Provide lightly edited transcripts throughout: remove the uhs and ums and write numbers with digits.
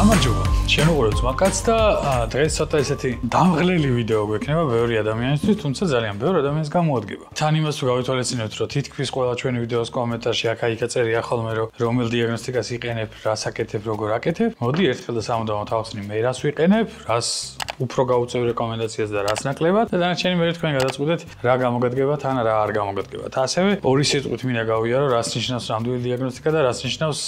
გამარჯობა. Შენუღურებთ მაგაც და დღეს ცოტა ესეთი დამღლელი ვიდეო გვექნება ბევრი ადამიანისთვის, თუმცა ძალიან ბევრი ადამიანს გამოადგება. თან იმას თუ გავითვალისწინებთ, რომ თითქმის ყველა ჩვენი ვიდეოს კომენტარში აქა-იქა წერია ხოლმე, რომ რომელ დიაგნოსტიკას იყენებ, რას აკეთებ, როგორ აკეთებ. მოდი ერთხელ და სამუდამოდ ავხსნი, მე რას ვიყენებ, რას უფრო გავუწევ რეკომენდაციას და რას ნაკლებად და დანარჩენი მე თქვენ გადაწყვეტეთ, რა გამოგადგებათ ან რა არ გამოგადგებათ. ასევე ორი სიტყვით მინდა გავიარო, რას ნიშნავს რამდვილი დიაგნოსტიკა და რას ნიშნავს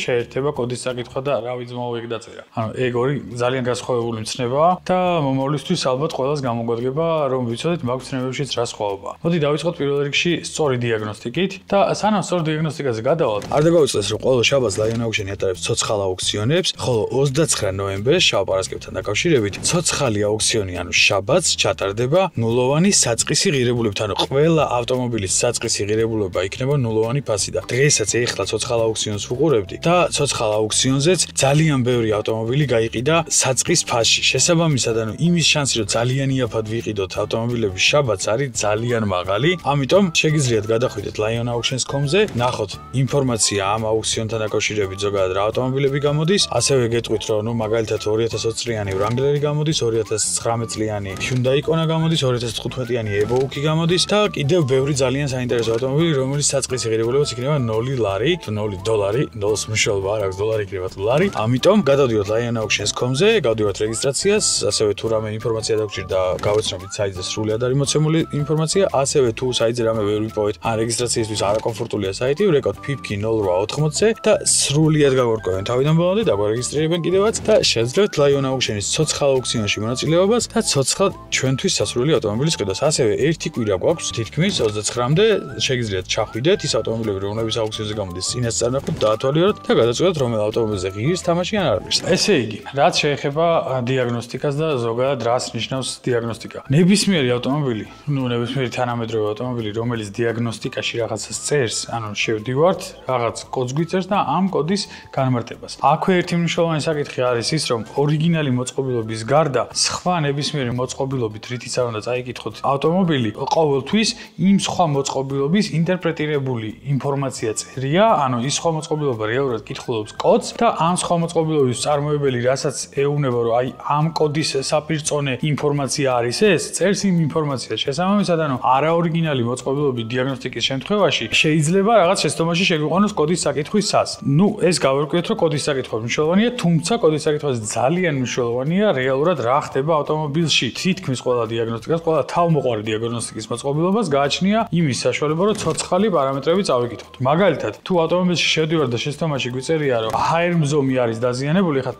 შეერთება კოდის საკითხვა და რა ვიძმოვა იქ დაწერა. ანუ ეგ ორი ძალიან გასხოვებული მცნებაა და მომავლისთვის ალბათ ყველას გამოგვადგება, რომ ვიცოდეთ მაგ მცნებებშიც რა სხვაობაა. მოდი დავიწყოთ პირველ რიგში სწორი დიაგნოსტიკით და სანამ სწორ დიაგნოსტიკაზე გადავალთ, არ დაგავიწყდეს, რომ ყოველ შაბათს Lion Auction ატარებს ცოცხალ აუქციონებს, ხოლო 29 ნოემბერს შავ პარასკევთან დაკავშირებით ცოცხალი აუქციონი, ანუ შაბათს ჩატარდება ნულოვანი საწყისი ღირებულებით, ანუ ყველა ავტომობილის საწყისი ღირებულება იქნება ნულოვანი ფასი და დღესაც ეხლა ცოცხალ აუქციონს ვუყურებდი და ცოცხალ აუქციონზეც ძალიან ბევრი ავტომობილი გაიყიდა საწყის ფასში. შესაბამისად, ანუ იმის შანსი, რომ ძალიან იაფად ვიყიდოთ ავტომობილები შაბათს არის ძალიან მაღალი. ამიტომ შეგიძლიათ გადახვიდეთ Lion Auctions.com-ზე, ნახოთ ინფორმაცია ამ აუქციონთან დაკავშირებით ზოგადად რა ავტომობილები გამოდის, ასევე გეტყვით, რომ ნუ მაგალითად 2020 წლიანი Wrangler-ი გამოდის, 2019 წლიანი Hyundai Kona გამოდის, 2015-იანი Evoque გამოდის და კიდევ ბევრი ძალიან საინტერესო ავტომობილი, რომელიც საწყისი ღირებულებაც იქნება 0 ლარი, თუ 0 დოლარი, 0-ს მნიშვნელობა არ აქვს, დოლარი იქნება თუ ლარი. ამიტომ გადავდივართ Lion Auctions.com-ზე, გავდივართ რეგისტრაციას, ასევე თუ რამე ინფორმაცია დაგვრჩით და გავეცნობთ საიტზე სრულად არის მოცემული ინფორმაცია, ასევე თუ საიტზე რამე ვერ ვიპოვეთ, ან რეგისტრაციისთვის არაკომფორტულია საიტი, ვრეკავთ PIPK 0880-ზე და სრულად გავარკვევენ თავიდან ბოლომდე, დაგვარეგისტრირებენ კიდევაც და შეძლევთ Lion Auction-ის ცოცხალ აუქციონში მონაწილეობას და ცოცხალ ჩვენთვის სასურველი ავტომობილის ყიდვას. ასევე ერთი კვირა გვაქვს თითქმის 29-მდე შეგიძლიათ ჩახვიდეთ ის ავტომობილები, რომლებიც აუქციონზე გამოდის, წინასწარ ნახოთ, დაათვალიეროთ და გადაწყვეტოთ, რომელ ავტომობილზე ღირს თამაში ან არ ღირს. ესე იგი, რაც შეეხება დიაგნოსტიკას და ზოგადად რას ნიშნავს დიაგნოსტიკა. ნებისმიერი ავტომობილი, ნებისმიერი თანამედროვე ავტომობილი, რომელიც დიაგნოსტიკაში რაღაცას წერს, ანუ შევდივართ, რაღაც კოდს გვიწერს და ამ კოდის განმარტებას. აქვე ერთი მნიშვნელოვანი საკითხი არის ის, რომ ორიგინალი მოწყობილობის გარდა სხვა ნებისმიერი მოწყობილობით, რითიც არ უნდა წაიკითხოთ ავტომობილი, ყოველთვის იმ სხვა მოწყობილობის ინტერპრეტირებული ინფორმაცია წერია, ანუ ის სხვა მოწყობილობა რეალურად კითხულობს კოდს და ამ სხვა მოწყობილობის წარმოებელი, რასაც ეუბნება, რომ აი ამ კოდის საპირწონე ინფორმაცია არის ეს, წერს იმ ინფორმაციას. შესაბამისად, ანუ არაორიგინალი მოწყობილობის დიაგნოსტიკის შემთხვევაში შეიძლება რაღაც შეცდომაში შეგვიყვანოს კოდის საკითხვის სას. ნუ ეს გავარკვიოთ, რომ კოდის საკითხვა მნიშვნელოვანია, თუმცა კოდის საკითხვა ძალიან მნიშვნელოვანია რეალურად რა ხდება ავტომობილში. თითქმის ყველა დიაგნოსტიკას, ყველა თავმოყარი დიაგნოსტიკის მოწყობილობას გააჩნია იმის საშუალება, რომ ცოცხალი პარამეტრები წავიკითხოთ. მაგალითად, თუ ავტომობილში შევდივართ და შეცდომაში გვიწერია, რომ ჰაერმზომი არის დაზიანებული, ხა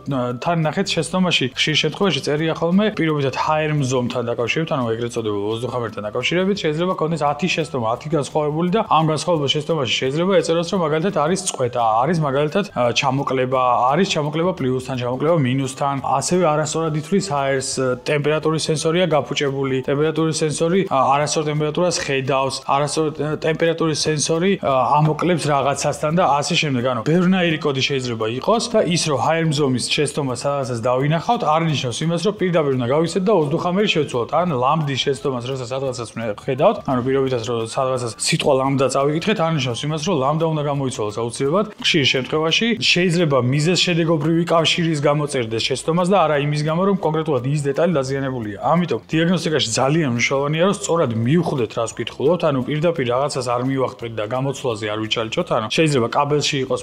თან ნახეთ შეცდომაში ხშირ შემთხვევაში წერია ხოლმე პირობითად ჰაერმზომთან დაკავშირებით, ანუ ეგრეთ წოდებულ ვოზდუხამერთან დაკავშირებით შეიძლება ქონდეს 10 შეცდომა, 10 განსხვავებული და ამ განსხვავებულ შეცდომაში შეიძლება ეწეროს, რომ მაგალითად არის წყვეტა, არის მაგალითად ჩამოკლება, არის ჩამოკლება პლუსთან, ჩამოკლება მინუსთან, ასევე არასწორად ითვლის ჰაერს, ტემპერატურის სენსორია გაფუჭებული, ტემპერატურის სენსორი არასწორ ტემპერატურას ხედავს, არასწორ ტემპერატურის სენსორი ამოკლებს რაღაცასთან და ასე შემდეგ. ანუ ბევრნაირი კოდი შეიძლება იყოს და ის რომ ჰაერმზომის შეცდომა სადღაცას დავინახავთ, არ ნიშნავს იმას, რომ პირდაპირ უნდა გავიქცეთ და ვოზდუხამერი შევცვალოთ. ან ლამბდის შეცდომას როცა სადღაცას ხედავთ, ანუ პირობითად რომ სადღაცას სიტყვა ლამბდა წავიკითხეთ, არ ნიშნავს იმას, რომ ლამბდა უნდა გამოიცვალოს აუცილებლად. ხშირ შემთხვევაში შეიძლება მიზეზ-შედეგობრივი კავშირის გამოწერდეს შეცდომას და არა იმის გამო, რომ კონკრეტულად ის დეტალი დაზიანებულია. ამიტომ დიაგნოსტიკაში ძალიან მნიშვნელოვანია, რომ სწორად მივხვდეთ, რას ვკითხულობთ, ანუ პირდაპირ რაღაცას არ მივახტვით და გამოცვლაზე არ ვიჩალიჩოთ, ანუ შეიძლება კაბელში იყოს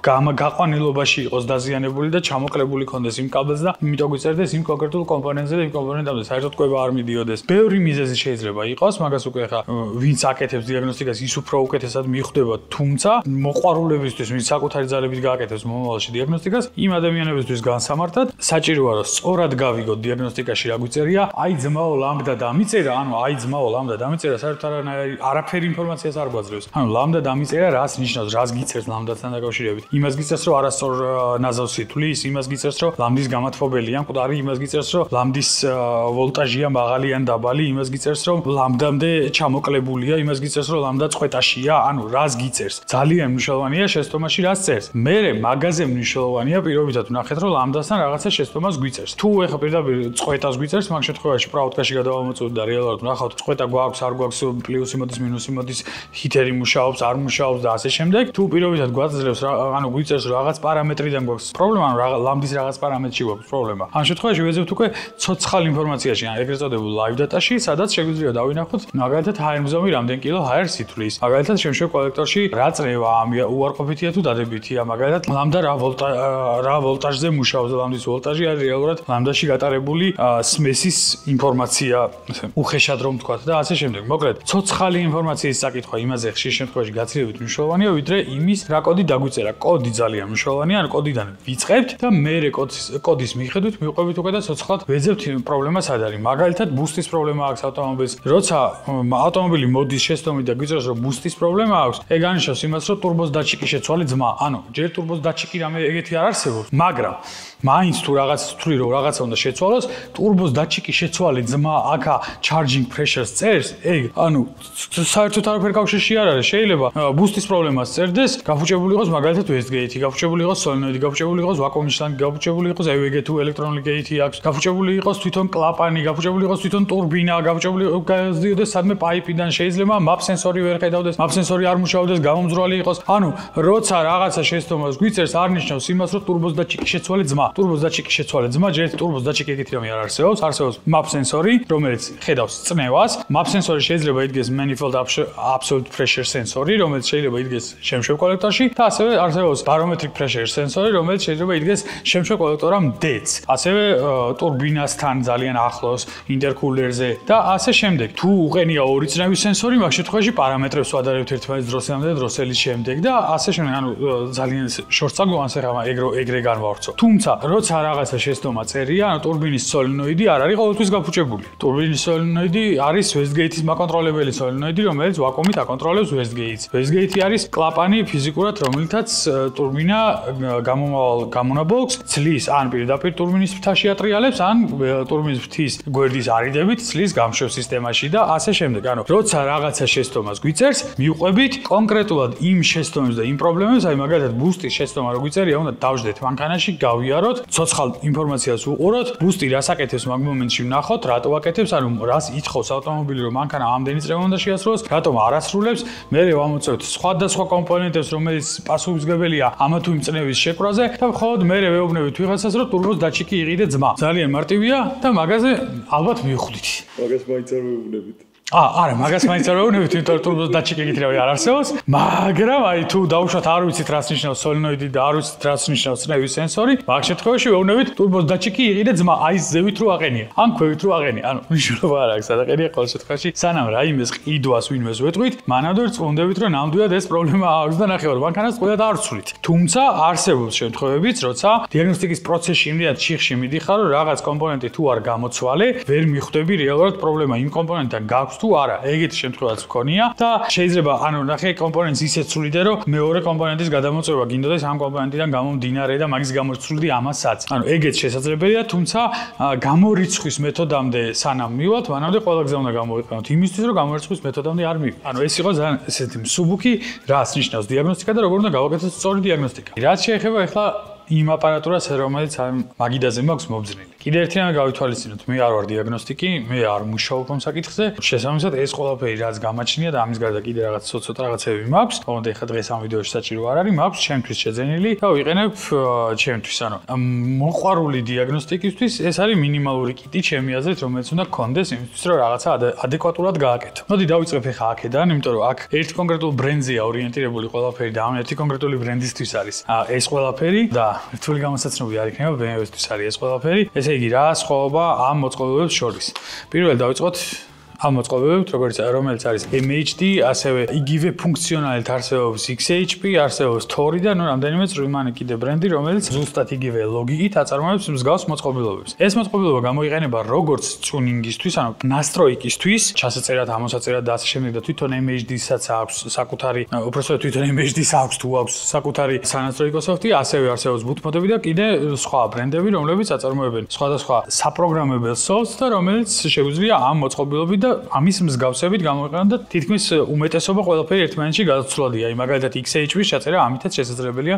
გაყვანილობაში იყოს დაზიანებული და ჩამოკლებული კონდეს იმ კაბელს და იმიტომ გვიწერდეს იმ კონკრეტულ კომპონენტზე და იმ კომპონენტამდე საერთოდ კვება არ მიდიოდეს. ბევრი მიზეზი შეიძლება იყოს, მაგას უკვე ხა ვინც აკეთებს დიაგნოსტიკას, ის უფრო უკეთესად მიხვდება, თუმცა მოყვარულებისთვის, ვინც საკუთარი ძალებით გააკეთებს მომავალში დიაგნოსტიკას, იმ ადამიანებისთვის განსამართად საჭიროა, რომ სწორად გავიგოთ დიაგნოსტიკაში რა გვიწერია, აი ძმაო ლამბდა დამიწერა, ანუ აი ძმაო ლამბდა დამიწერა, საერთოდ არაფერი ინფორმაციას არ გვაძლევს. ანუ ლამბდა დამიწერა, რას ნიშნავს, რას გიწერს ლამბდასთან დაკავშირებით. იმას გიწერს, რომ არასწორ ნაზავს ითვლის, იმას გიწერს, რომ ლამბდის გამათბობელია მკვდარი, იმას გიწერს, რომ ლამბდის ვოლტაჟია მაღალი ან დაბალი, იმას გიწერს, რომ ლამბდამდე ჩამოკლებულია, იმას გიწერს, რომ ლამბდა წყვეტაშია, ანუ რას გიწერს. ძალიან მნიშვნელოვანია შეცდომაში რას წერს. მერე მაგაზე მნიშვნელოვანია პირობითად ვნახეთ, რომ ლამბდასთან რაღაცა შეცდომას გვიწერს. თუ ეხა პირდაპირ წყვეტას გვიწერს, მაგ შემთხვევაში პრაუტკაში გადავამოწმოთ და რეალურად ვნახავთ, წყვეტა გვაქვს, არ გვაქვს, პლუსი მოდის, მინუსი მოდის, ჰიტერი მუშაობს, არ მუშაობს და ასე შემდეგ. თუ პირობითად გვაძლევს ან ანუ გვიწერს რაღაც პარამეტრიდან გვაქვს პრობლემა, ანუ ლამდის რაღაც პარამეტრში გვაქვს პრობლემა. ამ შემთხვევაში ვეძებთ უკვე ცოცხალ ინფორმაციაში, ან ეგრეთ წოდებულ live data-ში, სადაც შეგვიძლია დავინახოთ მაგალითად ჰაერმზომი რამდენ კილო ჰაერს ითვლის. მაგალითად შემშვიდ კოლექტორში რა წნევა, უარყოფითია თუ დადებითია, მაგალითად ლამდა რა ვოლტაჟზე მუშაობს, ლამდის ვოლტაჟი არის რეალურად ლამდაში გატარებული სმესის ინფორმაცია, უხეშად რომ ვთქვათ და ასე შემდეგ. მოკლედ, ცოცხალი ინფორმაციის საკითხვა იმაზე ხშირ შემთხვევაში გაცილებით მნიშვნელოვანია, ვიდრე იმის რა კოდი დაგვიწერა. კოდი ძალიან მნიშვნელოვანია, ან კოდიდან ვიწყებთ და მერე კოდის მიხედვით მივყვებით უკვე და ცოცხლად ვეძებთ პრობლემა სად არის. მაგალითად, ბუსტის პრობლემა აქვს ავტომობილს. როცა ავტომობილი მოდის შეცდომით და გვიწერს რომ ბუსტის პრობლემა აქვს, ეგ ანიშნავს იმას, რომ ტურბოს დაჭიკი შეცვალე ძმა. ანუ ჯერ ტურბოს დაჭიკი რამე ეგეთი არ არსებობს, მაგრამ მაინც თუ რაღაც ვთვლი რომ რაღაცა უნდა შეცვალოს, ტურბოს დაჭიკი შეცვალე ძმა აქა charging pressure-ს წერს, ეგ ანუ საერთოდ არაფერ კავშირში არ არის. შეიძლება ბუსტის პრობლემას წერდეს, გაფუჭებული იყოს მაგალითად westgate-ი, გაფუჭებული იყოს solenoid-ი, გაფუჭებული იყოს ვაკუუმის შლანგი, გაფუჭებული იყოს AVG-თუ ელექტრონული gate-ი აქვს, გაფუჭებული იყოს თვითონ კლაპანი, გაფუჭებული იყოს თვითონ ტურბინა, გაფუჭებული გაიზრდიოდეს სადმე პაიპიდან, შეიძლება map sensori ვერ ხედავდეს, map sensori არ მუშაობდეს, გამომძვრალი იყოს. ანუ როცა რაღაცა შეცდომას გვიწერს, არ ნიშნავს იმას, რომ ტურბოს დაჭიკი შეცვალე ძმა. ტურბოს დაჭიკი შეცვალე ძმა, ჯერ ტურბოს დაჭიკი ეგეთი რამე არ არსებობს, არსებობს map sensori, რომელიც ხედავს წნევას. map sensori შეიძლება იდგეს manifold absolute pressure sensori, რომელიც შეიძლება იდგეს შემშვიდ კოლექტორში და ასევე არსებობს barometric pressure sensori, რომელიც შეიძლება იდგეს შემშვიდ კოლექტორამდეც. ასევე ტურბინასთან ძალიან ახლოს ინტერკულერზე და ასე შემდეგ. თუ უყენია ორი წნევის სენსორი, მაგ შემთხვევაში პარამეტრებს ვადარებთ ერთმანეთს დროსელამდე და დროსელის შემდეგ და ასე შემდეგ. ანუ ძალიან შორტ საგვანს ახლა ეგრე განვავრცო. თუმცა, როცა რაღაცა შეცდომა წერია, ანუ ტურბინის solenoid-ი არ არის ყოველთვის გაფუჭებული. ტურბინის solenoid-ი არის westgate-ის მაკონტროლებელი solenoid-ი, რომელიც ვაკუუმით აკონტროლებს westgate-ს. westgate-ი არის კლაპანი ფიზიკურად, რომელთაც ტურბინა გამონაბოლქს ცლის ან პირდაპირ ტურბინის ფრთაში ატრიალებს, ან ტურბინის ფრთის გვერდის არიდებით ცლის გამშვებ სისტემაში და ასე შემდეგ. ანუ როცა რაღაცა შეცდომას გვიწერს, მივყვებით კონკრეტულად იმ შეცდომებს და იმ პრობლემებს, აი მაგალითად ბუსტის შეცდომა რო გვიწერია, უნდა დავждეთ მანქანაში, გავიაროთ, ცოცხალ ინფორმაციას ვუყუროთ, ბუსტი რას აკეთებს მაგ მომენტში ვნახოთ, რატო აკეთებს, ანუ რას ითხოვს ავტომობილი, რომ მანქანა ამდენი წრე უნდა შეასრულოს, რატომ არ ასრულებს, მერე ვამოწევთ სხვადასხვა კომპონენტებს, რომელიც პასუხისმგებელია ამა თუ იმ წნევის შეკვრაზე და მხოლოდ მერე ვეუბნებით ვიღაცას, რომ ტურბოს დაჭიკი იყიდე ძმა. ძალიან მარტივია და მაგაზე ალბათ მივხვდით. მაგას მაინც არ ვეუბნებით. არა, მაგას მაინც არ ვეუბნებით, თვითონ ტურბოს დაჭიკი ეგეთი რავი არ არსებობს, მაგრამ აი თუ დავუშვათ არ ვიცით რას ნიშნავს solenoid-ი და არ ვიცით რას ნიშნავს წნევის სენსორი, მაგ შემთხვევაში ვეუბნებით ტურბოს დაჭიკი იყიდე ძმა, აი ზევით რო აყენია, ან ქვევით რო აყენია, ანუ მნიშვნელობა არ აქვს, სადაყენია ყოველ შემთხვევაში, სანამ რაიმეს ყიდვას ვინმეს ვეტყვით, მანამდე წუნდებით რომ ნამდვილად ეს პრობლემა აქვს და ნახევარ მანქანას ყველად არ ვცვლით. თუმცა არსებობს შემთხვევებიც, როცა დიაგნოსტიკის პროცესში იმდენად შიხში მიდიხარ, რომ რაღაც კომპონენტი თუ არ გამოცვალე, ვერ მიხვდები რეალურად პრობლემა იმ კომპონენტთან გაქვს თუ არა, ეგეთი შემთხვევაც მქონია და შეიძლება ანუ ნახე კომპონენტს ისე ცვლიდე, რომ მეორე კომპონენტის გადამოწევა გინდოდეს ამ კომპონენტიდან გამომდინარე და მაგის გამორცვლდი ამასაც. ანუ ეგეც შესაძლებელია, თუმცა გამორიცხვის მეთოდამდე სანამ მივალთ, მანამდე ყველა გზა უნდა გამოვიყენოთ იმისთვის, რომ გამორიცხვის მეთოდამდე არ მივიდეთ. ანუ ეს იყო ძალიან ესეთი მსუბუქი, რას ნიშნავს დიაგნოსტიკა და როგორ უნდა გავაკეთოთ სწორი დიაგნოსტიკა. რაც შეეხება ახლა იმ აპარატურას, რომელიც მაგიდაზე მაქვს მობძნილი. კიდე ერთი რამე გავითვალისწინოთ, მე არ ვარ დიაგნოსტიკი, მე არ მუშაობ ამ საკითხზე. შესაბამისად, ეს ყველაფერი რაც გამაჩნია და ამის გარდა კიდე რაღაც ცოტა რაღაცები მაქვს. თუმცა ეხლა დღეს ამ ვიდეოში საჭირო არ არის, მაქვს ჩემთვის შეძენილი და ვიყენებ ჩემთვის, ანუ მოყვარული დიაგნოსტიკისთვის ეს არის მინიმალური კიტი ჩემი აზრით, რომელიც უნდა გქონდეს იმისთვის, რომ რაღაცა ადეკვატურად გააკეთო. მოდი დავიწყებ ახლა აქედან, იმიტომ რომ აქ ერთ კონკრეტულ ბრენდზეა ორიენტირებული ყველაფერი და ამ ერთი კონკრეტული ბრენდისთვის არის ეს ყველაფერი და რთული გამოსაცნობი არ იქნება BMW-ისთვის არის ეს ყველაფერი. ესე იგი რა სხვაობა ამ მოწყობილობებს შორის. პირველად დავიწყოთ ამ მოწყობილობებით, რომელიც არის MHD, ასევე იგივე ფუნქციონალით არსებობს XHP, არსებობს Tori და ნუ რამდენიმე წვრილმანი კიდე ბრენდი, რომელიც ზუსტად იგივე ლოგიკით აწარმოებს მსგავს მოწყობილობებს. ეს მოწყობილობა გამოიყენება როგორც ტუნინგისთვის, ანუ ნასტროიკისთვის, ჩასაწერად, ამოსაწერად და ასე შემდეგ და თვითონ MHD-საც აქვს საკუთარი, უბრალოდ თვითონ MHD-ს აქვს თუ აქვს საკუთარი სანასტროიკო სოფტი, ასევე არსებობს boot-მოდები და კიდე სხვა ბრენდები, რომლებიც აწარმოებენ სხვადასხვა საპროგრამებელ სოფტს და რომელიც შეგვიძლია ამ მოწყობილობით და ამის მსგავსებით გამოვიყენოთ და თითქმის უმეტესობა ყველაფერი ერთმანეთში გადაცვლადია. მაგალითად XHP-ს ჩაწერა ამითაც შესაძლებელია,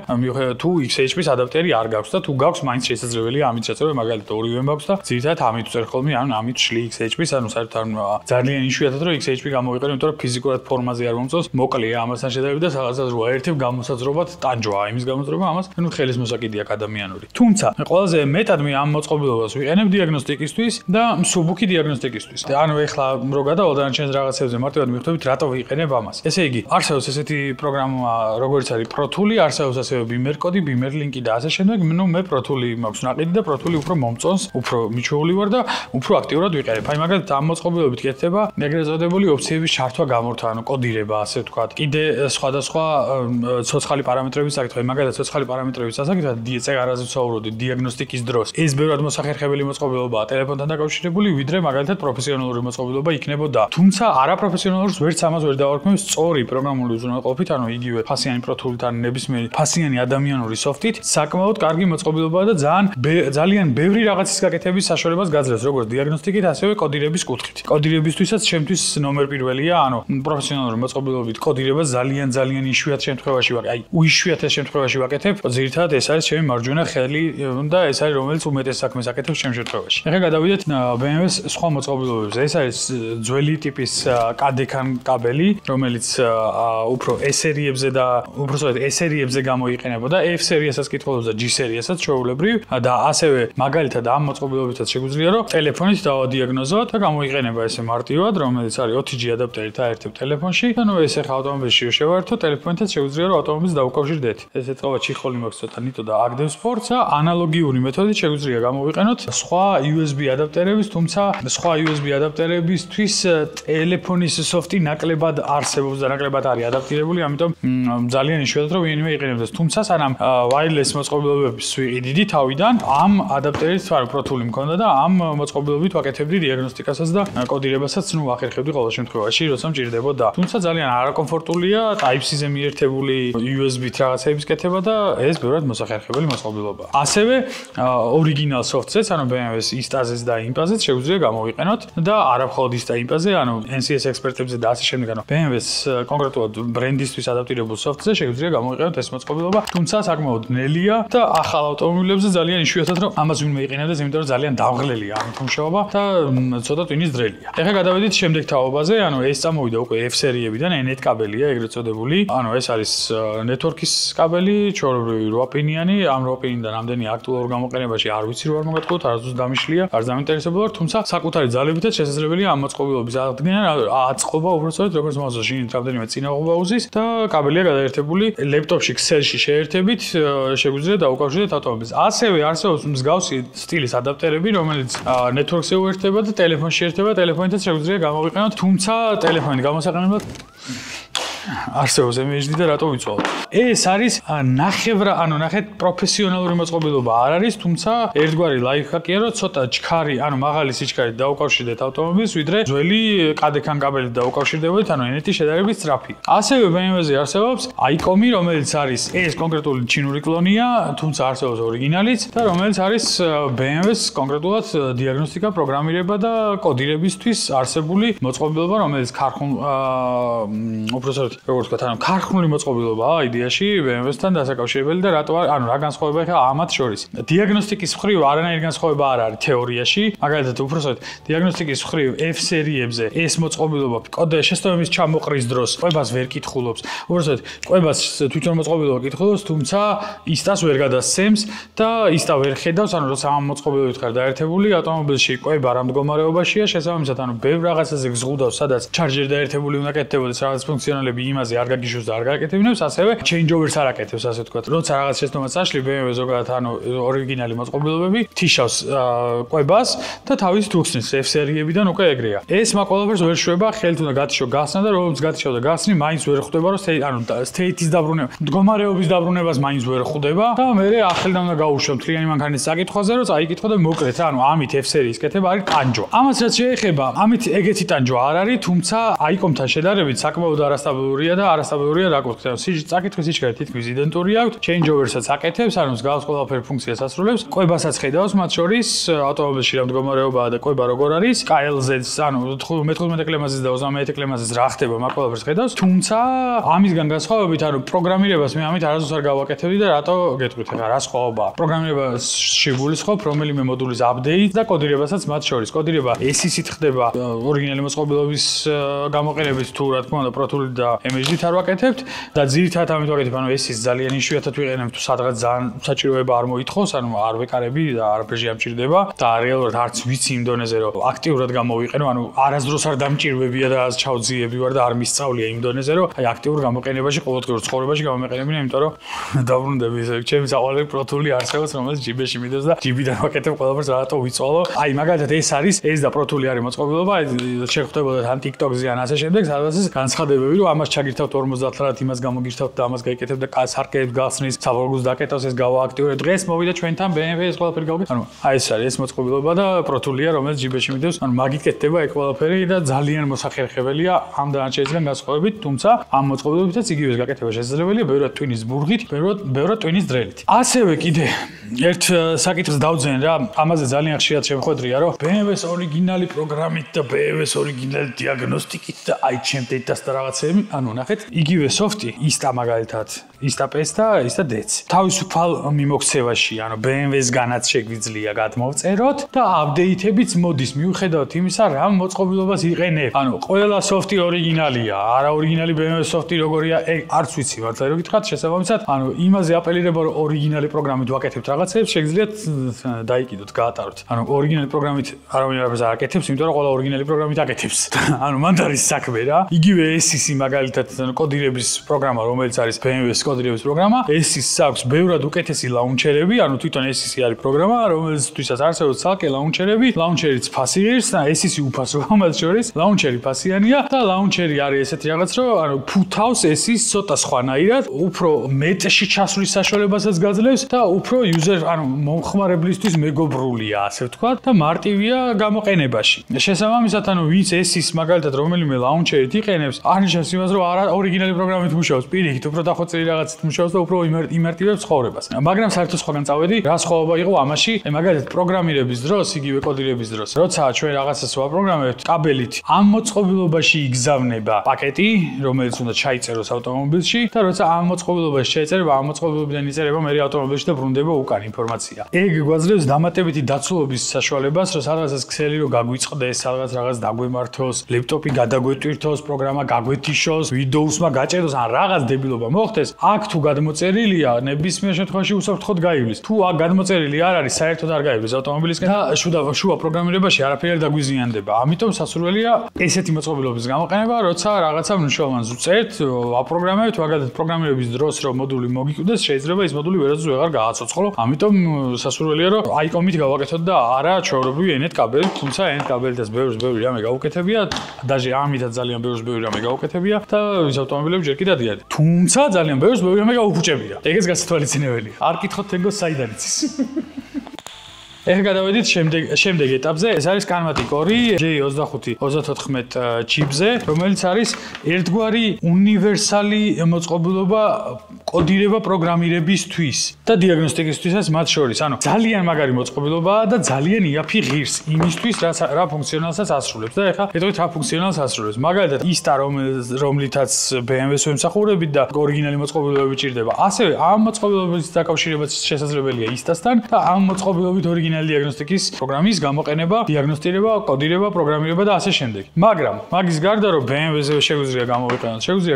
თუ XHP-ს ადაპტერი არ გაქვს და თუ გაქვს, მაინც შესაძლებელია ამით ჩაწერა, მაგალითად ორივე მაქვს და ძირითადად ამით წერ ხოლმე, ამით შლი XHP-ს, საერთოდ ძალიან იშვიათად რომ XHP გამოვიყენო, იმიტომ რომ ფიზიკურად ფორმაზე არ მომწონს, მოკლეა ამასთან შედარებით და რაღაცას რო აერთებ გამოსაძრობად ტანჯვა, იმის გამოსაძრობა ამას, ხელის მოსაკიდია ადამიანური. თუმცა, ყველაზე მეტად მე ამ მოწყობილობას ვიყენებ დიაგნოსტიკისთვის და მსუბუქი დიაგნოსტიკისთვის. ანუ ეხლა რო გადავალ დანარჩენ რაღაცებზე მარტივად მივხვდებით, რატო ვიყენებ ამას. ესე იგი, არსებობს ესეთი პროგრამა, როგორც არის ProTool, არსებობს ასევე Beamer კოდი, Beamer ლინკი და ასე შემდეგ. მე ProTool მაქვს ნაყიდი და ProTool უფრო მომწონს, უფრო მიჩვეული ვარ და უფრო აქტიურად ვიყენებ. აი მაგალითად ამ მოწყობილობით კეთდება ეგრეთ წოდებული ოფციების ჩართვა გამორთა, ანუ კოდირება, ასე ვთქვათ. კიდე სხვადასხვა ცოცხალი პარამეტრების საკითხი, მაგალითად ცოცხალი პარამეტრების საკითხად წეგარაზე ვსაუბრობდი დიაგნოსტიკის დროს. ეს ბევრად მოსახერხებელი მოწყობილობაა ტელეფონთან დაკავშირებული, ვიდრე მაგალითად პროფესიონალური მოწყობილობა იქნებოდა. თუმცა არაპროფესიონალურს ვერც ამას ვერ დავარქმევ სწორი პროგრამული უზრუნველყოფით, ანუ იგივე ფასიანი ProTool-თან ნებისმიერი ფასიანი ადამიანური სოფტით, საკმაოდ კარგი მოწყობილობაა და ძალიან ბევრი რაღაცის გაკეთების საშუალებას გაძლევს, როგორც დიაგნოსტიკით, ასევე კოდირების კუთხით. კოდირებისთვისაც ჩემთვის ნომერ პირველია, ანუ პროფესიონალური მოწყობილობით კოდირება ძალიან იშვიათ შემთხვევაში აი უიშვიათეს შემთხვევაში ვაკეთებ. ძირითადად ეს არის ჩემი მარჯვენა ხელი და ეს არის რომელიც უმეტეს საქმეს აკეთებს ჩემ შემთხვევაში. ეხლა გადავიდეთ BMW-ს სხვა მოწყობილობებზე. ეს არის ძველი ტიპის კადეკან კაბელი, რომელიც უფრო S-სერიებზე და უბრალოდ S-სერიებზე გამოიყენებოდა, F-სერიასაც კითხულობს და G-სერიასაც ჩვეულებრივ და ასევე მაგალითად ამ მოწყობილობითაც შეგვიძლია რომ ტელეფონით დავადიაგნოზოთ და გამოიყენება ესე მარტივად, რომელიც არის OTG ადაპტერით აერთებ ტელეფონში და ეს ახლა ავტომობილში შევაერთო ტელეფონითაც შეგვიძლია რომ ავტომობილს დავუკავშირდეთ. ეს ეთქობა ჩიხოლი მაქვს ცოტა ნიტო და აგდებს სპორტს და ანალოგიური მეთოდით შეგვიძლია გამოვიყენოთ სხვა USB ადაპტერების, თუმცა სხვა USB ადაპტერებისთვის ტელეფონის სოფტი ნაკლებად არსებობს და ნაკლებად არის ადაპტირებული, ამიტომ ძალიან იშვიათად რომ ვინმე იყენებდეს. თუმცა სანამ wireless მოწყობილობებს ვიყიდიდი თავიდან, ამ ადაპტერით ProTool მქონდა და ამ მოწყობილობით ვაკეთებდი დიაგნოსტიკასაც და კოდირებასაც, ვახერხებდი ყოველ შემთხვევაში, როცა მჭირდებოდა. თუმცა ძალიან არაკომფორტულია Type-C-ზე მიერთებული USB-ით რაღაცების კეთება და ეს ბევრად მოსახერხებელი მოწყობილობაა. ასევე ორიგინალ სოფტზეც, ანუ BMW-ს Instaz-ს და Impa-ზეც შეგვიძლია გამოვიყენოთ და არა მხოლოდ Insta Impa-ზე, ანუ NCS ექსპერტებზე და ასე შემდეგ, ანუ BMW-ს კონკრეტულად ბრენდისთვის ადაპტირებულ სოფტზე შეგვიძლია გამოვიყენოთ ეს მოწყობილობა, თუმცა საკმაოდ ნელია და ახალ ავტომობილებზე ძალიან იშვიათად რომ ამას ვინმე იყენებდეს, იმიტომ რომ ძალიან დამღლელია ამით მუშაობა და ცოტა ტვინის ძრელია. ეხლა გადავედით შემდეგ თაობაზე, ანუ ეს წამოვიდა უკვე F-სერიებიდან, NET კაბელია ეგრეთ წოდებული. ანუ ეს არის ნეტვორკის კაბელი, ჩვეულებრივი 8 პინიანი, ამ 8 პინიდან ამდენი აქტუალურ გამოყენებაში არ ვიცი რომ არ მოგატყუოთ, არასდროს დამიშლია, არც დაინტერესებულა ვარ, თუმცა საკუთარი ძალებითაც შესაძლებელია ამ მოწყობილობის აღდგენა, აწყობა უბრალოდ როგორც მოზა შინით რამდენიმე წინაღობა უზის და კაბელია გადაერთებული ლეპტოპში ქსელში შეერთებით, შეგვიძლია დაუკავშირდეთ ავტომობილს. ასევე არსებობს მსგავსი სტილის ადაპტერები, რომელიც ნეტვორკზე უერთდება და ტელეფონში ერთება, ტელეფონითაც შეგვიძლია გამოვიყენოთ, თუმცა ტელეფონით გამოსაყენებლად არსებობს MHD და რატო ვიცვალ. ეს არის ნახეთ პროფესიონალური მოწყობილობა არ არის, თუმცა ერთგვარი ლაიფჰაკია, რომ ცოტა ჩქარი, მაღალი სიჩქარით დაუკავშირდეთ ავტომობილს, ვიდრე ძველი კადეკან კაბელით დაუკავშირდებოდეთ, NET-ის შედარებით სწრაფი. ასევე BMW-ზე არსებობს ICOM-ი, რომელიც არის ეს კონკრეტული ჩინური კლონია, თუმცა არსებობს ორიგინალიც და რომელიც არის BMW-ს კონკრეტულად დიაგნოსტიკა, პროგრამირება და კოდირებისთვის არსებული მოწყობილობა, რომელიც უბრალოდ როგორც ვთქვათ, ქარხნული მოწყობილობაა იდეაში BMW-სთან დასაკავშირებელი და რატო რა განსხვავება ხა ამათ შორის. დიაგნოსტიკის მხრივ არანაირი განსხვავება არ არის თეორიაში, მაგალითად უბრალოდ დიაგნოსტიკის მხრივ F-სერიებზე ეს მოწყობილობა შესწავლების ჩამოყრის დროს ყვებას ვერ კითხულობს. უბრალოდ ყვებას თვითონ მოწყობილობა კითხულობს, თუმცა Insta-ს ვერ გადასცემს და Insta ვერ ხედავს, როცა ამ მოწყობილობით ხარ დაერთებული ავტომობილში ყვება რა მდგომარეობაშია, შესაბამისად, ბევრ რაღაცაზე გზღუდავს, სადაც ჩარჯერი დაერთებული უნდა კეთდებოდეს, რაღაც ფუნქციონალები იმაზე არ გაგიშვებს და არ გააკეთებინებს, ასევე changeovers არ აკეთებს, ასე ვთქვათ. როცა რაღაც შეცდომას აშლი BMW ზოგადად ორიგინალი მოწყობილობები თიშავს ყვებას და თავის თუხსნის F-სერიებიდან უკვე ეგრეა. ეს ყველაფერს ვერ შვება, ხელით უნდა გათიშო გახსნა და როგორც გათიშავ და გახსნი, მაინც ვერ ხვდება, რომ state-ის დაბრუნება, მდგომარეობის დაბრუნებას მაინც ვერ ხვდება და მე ახალიდან უნდა გაუშვო მთლიანი მანქანის საკითხვაზე, რომ წაიკითხო და მოკლედ, ამით F-სერიის კეთება არის ტანჯვა. ამას რაც შეეხება, ამით ეგეთი ტანჯვა არ არის, თუმცა ICOM-თან შედარებით საკმაოდ არასტაბილური სტაბილურია და არასტაბილურია რაკურთხი. წაკითხვის სიჩქარე თითქმის იდენტური აქვს. changeover-საც აკეთებს, ანუ მსგავს ყველაფერ ფუნქციას ასრულებს. ყვებასაც ხედავს მათ შორის ავტომობილში რა მდგომარეობაა და ყვება როგორ არის. KL-ს, ანუ 15 კლემაზეც და 21 კლემაზეც რა ხდება, მაგ ყველაფერს ხედავს. თუმცა ამისგან განსხვავებით, ანუ პროგრამირებას მე ამით არასდროს არ გავაკეთებდი და რატო გეტყვით ახლა რა სხვაობაა? პროგრამირებაში გულისხმობ რომელიმე მოდულის update და კოდირებასაც მათ შორის. კოდირება SSI-ით ხდება ორიგინალი მოწყობილობის გამოყენებით თუ რა თქმა უნდა Pro Tool და Image-ით არ ვაკეთებთ და ძირითადად ამით ვაკეთებ, ანუ SSI-ს ძალიან იშვიათად ვიყენებ თუ სადღაც ძალიან საჭიროება არ მოითხოვს, ანუ არ ვეკარები და არაფერში არ მჭირდება და რეალურად არც ვიცი იმ დონეზე რომ აქტიურად გამოვიყენო, ანუ არასდროს არ დამჭირვებია და ჩავძიები ვარ და არ მისწავლია იმ დონეზე რომ აი აქტიურ გამოყენებაში ყოველდღიურ ცხოვრებაში გამომეყენებინა, იმიტომ რომ დაბრუნდები ისე ჩემი საყვარელი Pro Tool-ი არსებობს, რომელიც GB-ში მიდევს და GB-დან ვაკეთებ ყველაფერს რატო ვიცვალო. აი მაგალითად ეს არის, ეს და Pro Tool-ი არის მოწყობილობა, შეხვდებოდეთ ან TikTok-ზე ან ასე შემდეგ, სადაც განცხადებები რომ ამას ჩაგირთავთ 50 ლარად, იმას გამოგირთავთ და ამას გაიკეთებთ და სარკეებს გახსნის, საბოლოოს დაკეთავს ეს გავააქტიურებ. დღეს მოვიდა ჩვენთან BMW ეს ყველაფერი გავაკეთე. ანუ აი ეს არის ეს მოწყობილობა და Pro Tool-ია, რომელიც GB-ში მიდევს. ანუ მაგით კეთდება ეს ყველაფერი და ძალიან მოსახერხებელია ამ დანარჩენისგან განსხვავებით, თუმცა ამ მოწყობილებითაც იგივეს გაკეთება შესაძლებელია, ბევრად ტვინის ბურღით, ბევრად ტვინის დრელით. ასევე კიდე ერთ საკითხს დავძენ რა, ამაზე ძალიან ხშირად შემხვედრია, რომ BMW-ს ორიგინალი პროგრამით და BMW-ს ორიგინალი დიაგნოსტიკით და აი ჩემ დედას და რაღაცეები, ანუ ნახეთ, იგივე სოფტი, ისტა მაგალითად, ისტა PS და ისტა DC. თავისუფალ მიმოქცევაში, ანუ BMW-სგანაც შეგვიძლია გადმოვწეროთ და აპდეიტებიც მოდის მიუხედავად იმისა, რა მოწყობილობას იყენებ. ანუ ყველა სოფტი ორიგინალია, არა ორიგინალი BMW სოფტი როგორია, არც ვიცი მართლა რომ გითხრათ შესაბამისად, ანუ იმაზე აპელირება რომ ორიგინალი პროგრამით ვაკეთებთ რაღაცებს, შეგიძლიათ დაიკიდოთ, გაატაროთ. ანუ ორიგინალი პროგრამით არავინ არაფერს არ აკეთებს, იმიტომ რომ ყველა ორიგინალი პროგრამით აკეთებს. ანუ მანდ არის საქმე რა. იგივე SSI მაგალითად კოდირების პროგრამა, რომელიც არის BMW-ს კოდირების პროგრამა, SSI-ს აქვს ბევრად უკეთესი ლაუნჩერები, ანუ თვითონ SSI არის პროგრამა, რომელთვისაც არსებობს ცალკე ლაუნჩერები, ლაუნჩერიც ფასი ღირს და SSI უფასო, მათ შორის ლაუნჩერი ფასიანია და ლაუნჩერი არის ესეთი რაღაც, რომ ანუ ფუთავს SSI-ს ცოტა სხვანაირად, უფრო მეტში ჩასვლის საშუალებასაც გაძლევს და უფრო user, ანუ მომხმარებლისთვის მეგობრულია, ასე ვთქვათ, და მარტივია გამოყენებაში. შესაბამისად, ანუ ვინც SSI-ს მაგალითად რომელიმე ლაუნჩერით იყენებს, არნიშნავს იმას, რომ არა ორიგინალი პროგრამით მუშაობს, პირიქით, უფრო დახვეწილი რაღაცით მუშაობს და უფრო იმარტივებს ცხოვრებას. მაგრამ საერთოდ სხვაგან წავედი, რა სხვაობა იყო ამაში? მაგალითად, პროგრამირების დროს, იგივე კოდირების დროს, როცა ჩვენ რაღაცას ვაპროგრამებთ, კაბელით ამ მოწყობილობაში იგზავნება პაკეტი, რომელიც უნდა ჩაიწეროს ავტომობილში და როცა ამ მოწყობილობაში შეეწერება, ამ მოწყობილებიდან იწერება მე ავტომობილში და ბრუნდება უკან ინფორმაცია. ეგ გვაძლევს დამატებითი დაცულობის საშუალებას, რომ სადღაცაც ქსელი რომ გაგვიწყდეს, სადღაც რაღაც დაგვემართოს, ლეპტოპი გადაგვეტვირთოს, პროგრამა გაგვეთიშოს, Windows-მა გაჭედოს, ან რაღაც დებილობა მოხდეს. აქ თუ გადმოწერილია, ნებისმიერ შემთხვევაში უსაფრთხოდ გაივლის. თუ აქ გადმოწერილი არ არის, საერთოდ არ გაივლის ავტომობილისკენ და შუა პროგრამირებაში არაფერი არ დაგვიზიანდება. ამიტომ სასურველია ესეთი მოწყობილობის გამოყენება, როცა რაღაცა მნიშვნელოვანს ვწერთ, აპროგრამებთ, მაგალითად პროგრამირების დროს რომ მოდული მოგიკვდეს, შეიძლება ეს მოდული ვერასდროს ვეღარ გააცოცხლო. ამიტომ სასურველია რომ ICOM-ით გავაკეთოთ და არა ჩვეულებრივი NET კაბელით, თუმცა NET კაბელითაც ბევრი რამე გაუკეთებია, დაჟე ამითაც ძალიან ბევრი რამე გაუკეთებია და ის ავტომობილები ჯერ კიდევ დადიან. თუმცა ძალიან ბევრი რამე გაუფუჭებია. ეგეც გასათვალისწინებელია. არ კითხოთ თენგოს საიდან იცის. ეხლა გადავედით შემდეგ ეტაპზე, ეს არის Scanmatic 2 J25-34 ჩიპზე, რომელიც არის ერთგვარი უნივერსალი მოწყობილობა კოდირება პროგრამირებისთვის და დიაგნოსტიკისთვისაც მათ შორის. ანუ ძალიან მაგარი მოწყობილობაა და ძალიან იაფი ღირს იმისთვის, რა ფუნქციონალსაც ასრულებს. და ეხლა ეტყვით რა ფუნქციონალს ასრულებს. მაგალითად, ისტა რომლითაც BMW-ს ვემსახურებით და ორიგინალი მოწყობილობები ჭირდება. ასევე ამ მოწყობილობების დაკავშირებაც შესაძლებელია ისტასთან და ამ მოწყობილობით ორიგინალი დიაგნოსტიკის პროგრამის გამოყენება, დიაგნოსტირება, კოდირება, პროგრამირება და ასე შემდეგ. მაგრამ მაგის გარდა რომ BMW-ზე შეგვიძლია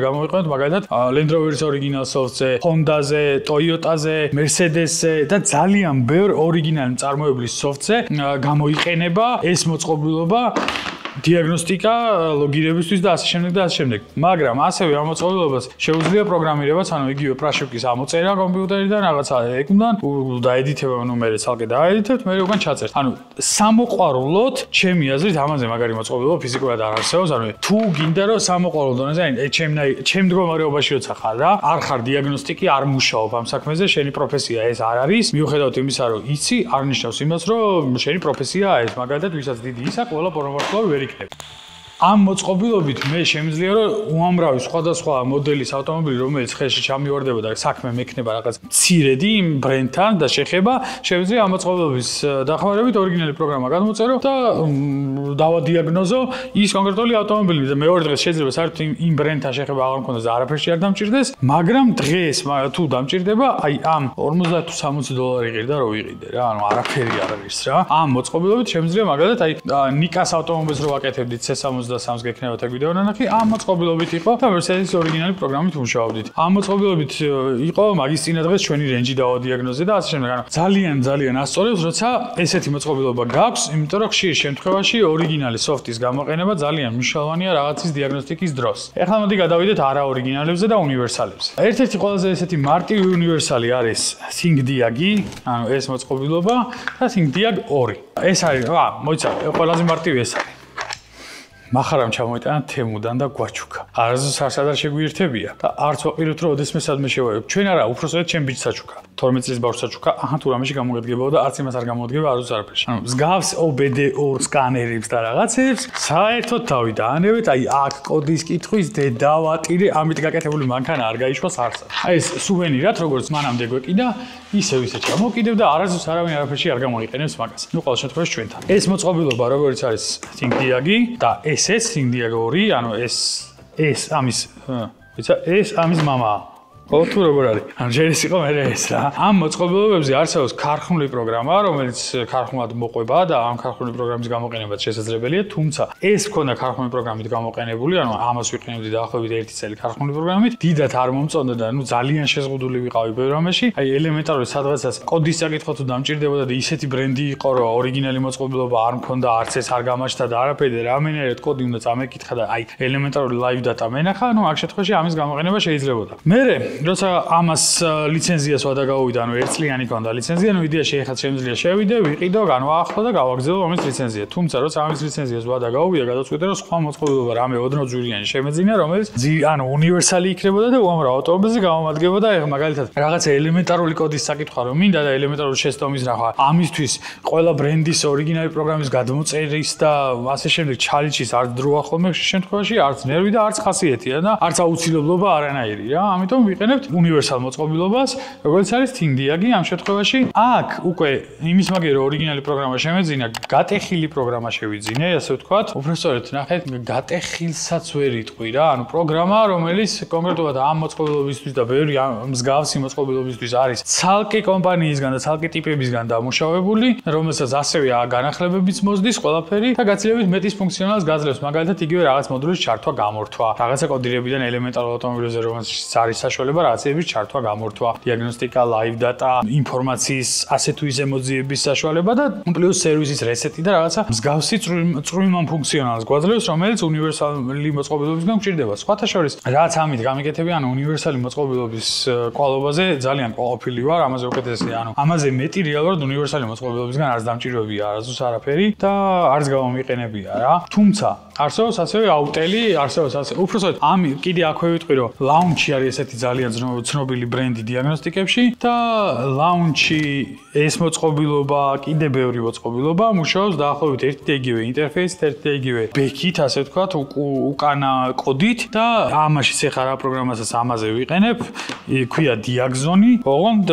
გამოვიყენოთ მაგალითად Land Rover-ის ორიგინალ სოფტზე, Honda-ზე, Toyota-ზე, Mercedes-ზე და ძალიან ბევრ ორიგინალ მწარმოებლის სოფტზე გამოიყენება ეს მოწყობილობა დიაგნოსტიკა, ლოგირებისთვის და ასე შემდეგ. მაგრამ ასევე ამ მოწყობილობას შეუძლია პროგრამირებაც, ანუ იგივე პრაშევკის ამოწერა კომპიუტერიდან, რაღაცა ეკუნდან, დაედიტება ნუმერი ცალკე დაედიტებთ, მე უკან ჩაწერთ. ანუ სამოყვარულოდ, ჩემი აზრით, ამაზე მაგარი მოწყობილობა ფიზიკურად არ არსებობს. ანუ თუ გინდა რომ სამოყვარულო დონეზე, ჩემ მდგომარეობაში როცა ხარ რა, არ ხარ დიაგნოსტიკი, არ მუშაობ ამ საქმეზე, შენი პროფესია ეს არ არის. მიუხედავად იმისა, რომ იცი, არ ნიშნავს იმას, რომ შენი პროფესია ეს, მაგალითად, ვისაც დიდი ისა, ყველა პროგრამისტი ვერ იქნება. ამ მოწყობილობით მე შემიძლია რომ უამრავი სხვადასხვა მოდელის ავტომობილი რომელიც ხელში ჩამივარდება და საქმე მექნება რაღაც მცირედი იმ ბრენდთან და შეხება შემიძლია ამ მოწყობილობის დახმარებით ორიგინალი პროგრამა გადმოწერო და დავადიაგნოზო ის კონკრეტული ავტომობილი და მეორე დღეს შეიძლება საერთოდ იმ ბრენდთან შეხება აღარ მქონდეს და არაფერში არ დამჭირდეს მაგრამ დღეს თუ დამჭირდება აი ამ 50-60 დოლარი ღირდა რო ვიყიდე რა ანუ არაფერი არ არის რა ამ მოწყობილობით შემიძლია მაგალითად აი ნიკას ავტომობილს რო ვაკეთებდით C63-ს გექნებათ ეგ ვიდეო ნანახი ამ მოწყობილობით იყო და Mercedes ორიგინალი პროგრამით მუშაობდით ამ მოწყობილობით იყო მაგის წინა დღეს ჩვენი რენჯი დავადიაგნოზე და ასე შემდეგ ანუ ძალიან ასწორებს როცა ესეთი მოწყობილობა გაქვს იმიტომ რომ ხშირ შემთხვევაში ორიგინალი სოფტის გამოყენება ძალიან მნიშვნელოვანია რაღაცის დიაგნოსტიკის დროს ეხლა მოდი გადავიდეთ არაორიგინალებზე და უნივერსალებზე ერთ-ერთი ყველაზე ესეთი მარტივი უნივერსალი არის ThinkDiag-ი ანუ ეს მოწყობილობა და ThinkDiag 2 ეს არის მოიცა ყველაზე მარტივი ეს არის მახარამ ჩამოიტანა თემუდან და გვაჩუქა. არასდროს არც არ შეგვიერთებია და არც ვაყირებთ რომ ოდესმე სადმე შევაებ. ჩვენ არა, უпроსტად ჩემ ბიჭს საჩუქა. 12 წლის ბავშვს საჩუქა, თუ რამეში გამოგედგებოდა და არც იმას არ გამოგედგება არასდროს არაფერში. ანუ მსგავს OBD2 სკანერებს და რაღაცებს საერთოდ თავი დაანებეთ, აი აქ კოდის კითხვის დედავატირე, ამით გაკეთებული მანქანა არ გაიშვას არც. აი ეს სუვენირად როგორც მანამდე გვეკიდა, ისევ ჩამოკიდებ და არასდროს არავინ არაფერში არ გამოიყენებს მაგას. ნუ ყოველ შემთხვევაში ჩვენთან. ეს მოწყობილობა როგორც არის ThinkDiag-ი და ეს ThinkDiag 2, ანუ ეს ამის მამაა. ხო თუ როგორ არის? ანუ შეიძლება იყო მე ეს რა. ამ მოწყობილობებზე არსებობს ქარხნული პროგრამა, რომელიც ქარხნულად მოყვება და ამ ქარხნული პროგრამის გამოყენებაც შესაძლებელია, თუმცა ეს ქონდა ქარხნული პროგრამით გამოყენებული, ანუ ამას ვიყენებდი დაახლოებით 1 წელი ქარხნული პროგრამით, დიდად არ მომწონდა და ნუ ძალიან შეზღუდული ვიყავი ბევრ რამეში. აი ელემენტარული სადღაცაც კოდის საკითხვა თუ დამჭირდებოდა და ისეთი ბრენდი იყო, რომ ორიგინალი მოწყობილობა არ მქონდა, არც ეს არ გამაჩნდა და არაფერი და რამენერად კოდი უნდა წამეკითხა და აი ელემენტარული live data მენახა, ანუ აქ შემთხვევაში ამის გამოყენება შეიძლებოდა. მერე როცა ამას ლიცენზიას ვადაგავიდა, ანუ 1 წლიანი ქონდა ლიცენზია, ნუ იდეაში ეხლა შემიძლია შევიდე, ვიყიდო, განვაახლო და გავაგზავნო ამის ლიცენზია. თუმცა როცა ამის ლიცენზიას ვადაგავია, გადავწყვიტე რომ სხვა მოწყობილობა რამე ოდნოძურიანი შემეძინა, რომელიც ანუ უნივერსალი იქნებოდა და უამრავ ავტომობილზე გამომადგებოდა, ეხლა მაგალითად რაღაცა ელემენტარული კოდის საკითხვა რომ მინდა და ელემენტარული შეცდომის ნახვა. ამისთვის ყველა ბრენდის ორიგინალი პროგრამის გადმოწერის და ასე შემდეგ ჩალიჩის არ დროა ხოლმე შემთხვევაში, არც ნერვი და არც ხასიათია და არც აუცილებლობა არანაირი რა. ამიტომ ვიყენებთ უნივერსალ მოწყობილობას, როგორც არის ThinkDiag-ი ამ შემთხვევაში. აქ უკვე იმის მაგერ ორიგინალი პროგრამა შემეძინა, გატეხილი პროგრამა შევიძინე, ასე ვთქვათ. უბრალოდ ნახეთ, გატეხილსაც ვერ იტყვი რა, ანუ პროგრამა, რომელიც კონკრეტულად ამ მოწყობილობისთვის და ბევრი მსგავსი მოწყობილობისთვის არის ცალკე კომპანიისგან და ცალკე ტიპებისგან დამუშავებული, რომელსაც ასევე განახლებებიც მოსდის ყველაფერი და გაცილებით მეტის ფუნქციონალს გაძლევს, მაგალითად იგივე რაღაც მოდულის ჩართვა, გამორთვა, რაღაცა კოდირებიდან ელემენტარულ ავტომობილებზე რომელსაც არის საშუალება რაღაცების ჩართვა, გამორთვა, დიაგნოსტიკა, live data, ინფორმაციის ასე თუ ისე მოძიების საშუალება და პლუს სერვისის რესეტი და რაღაცა მსგავსი წვრილმან ფუნქციონალს გვაძლევს, რომელიც უნივერსალი მოწყობილობისგან გვჭირდება. სხვათა შორის, რაც ამით გამიკეთები, ანუ უნივერსალი მოწყობილობის კვალობაზე ძალიან ყოფილი ვარ, ამაზე უკეთესი, ანუ ამაზე მეტი რეალურად უნივერსალი მოწყობილობისგან არც დამჭირვებია, არასდროს არაფერი და არც გამომიყენებია რა. თუმცა არსებობს ასევე აუტელი, არსებობს ასე. უბრალოდ ამ კიდე აქვე ვიტყვი, რომ launch-ი არის ესეთი ძალიან ცნობილი ბრენდი დიაგნოსტიკებში და launch-ი ეს მოწყობილობა, კიდე ბევრი მოწყობილობა მუშაობს დაახლოებით ერთი და იგივე ინტერფეისით, ერთი და იგივე ბექით, ასე ვთქვათ, უკანა კოდით და ამაში ახლა რა პროგრამასაც ამაზე ვიყენებ, ქვია Diagzone, ოღონდ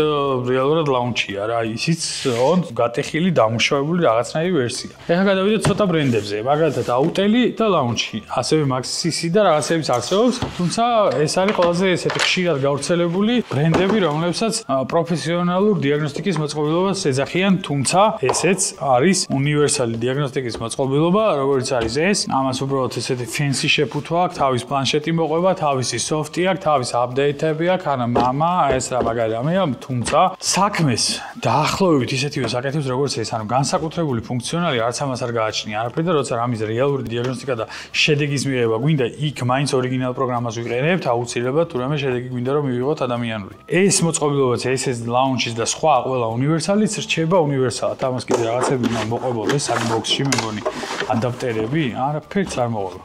რეალურად launch-ია რა, ისიც ოღონდ გატეხილი დამუშავებული რაღაცნაირი ვერსია. ახლა გადავიდეთ ცოტა ბრენდებზე, მაგალითად აუტელი და launch-ი, ასევე Maxis-ი და რაღაცებიც არსებობს, თუმცა ეს არის ყველაზე ესეთი ხშირად გავრცელებული ბრენდები, რომლებსაც პროფესიონალურ დიაგნოსტიკის მოწყობილობას ეძახიან, თუმცა ესეც არის უნივერსალი დიაგნოსტიკის მოწყობილობა, როგორც არის ეს. ამას უბრალოდ ესეთი fancy შეფუთვა აქვს, თავის პლანშეტი მოყვება, თავისი სოფტი აქვს, თავის აპდეიტები აქვს, ან მამა, ეს რა მაგარი რამეა, თუმცა საქმეს დაახლოებით ისეთივე საკეთებს, როგორც ეს, ანუ განსაკუთრებული ფუნქციონალი არც ამას არ გააჩნია. არაფერი და როცა რამის რეალური დიაგნოსტიკა და შედეგის მიღება გვინდა, იქ მაინც ორიგინალ პროგრამას ვიყენებთ, აუცილებლად თუ რამე შედეგი გვინდა რომ მივიღოთ ადამიანური. ეს მოწყობილობაც ეს launch-ის და სხვა ყველა უნივერსალიც რჩება უნივერსალად. ამას კიდე რაღაცები უნდა მოყვებოდეს sandbox-ში, მე მგონი, ადაპტერები, არაფერს არ მოყვება.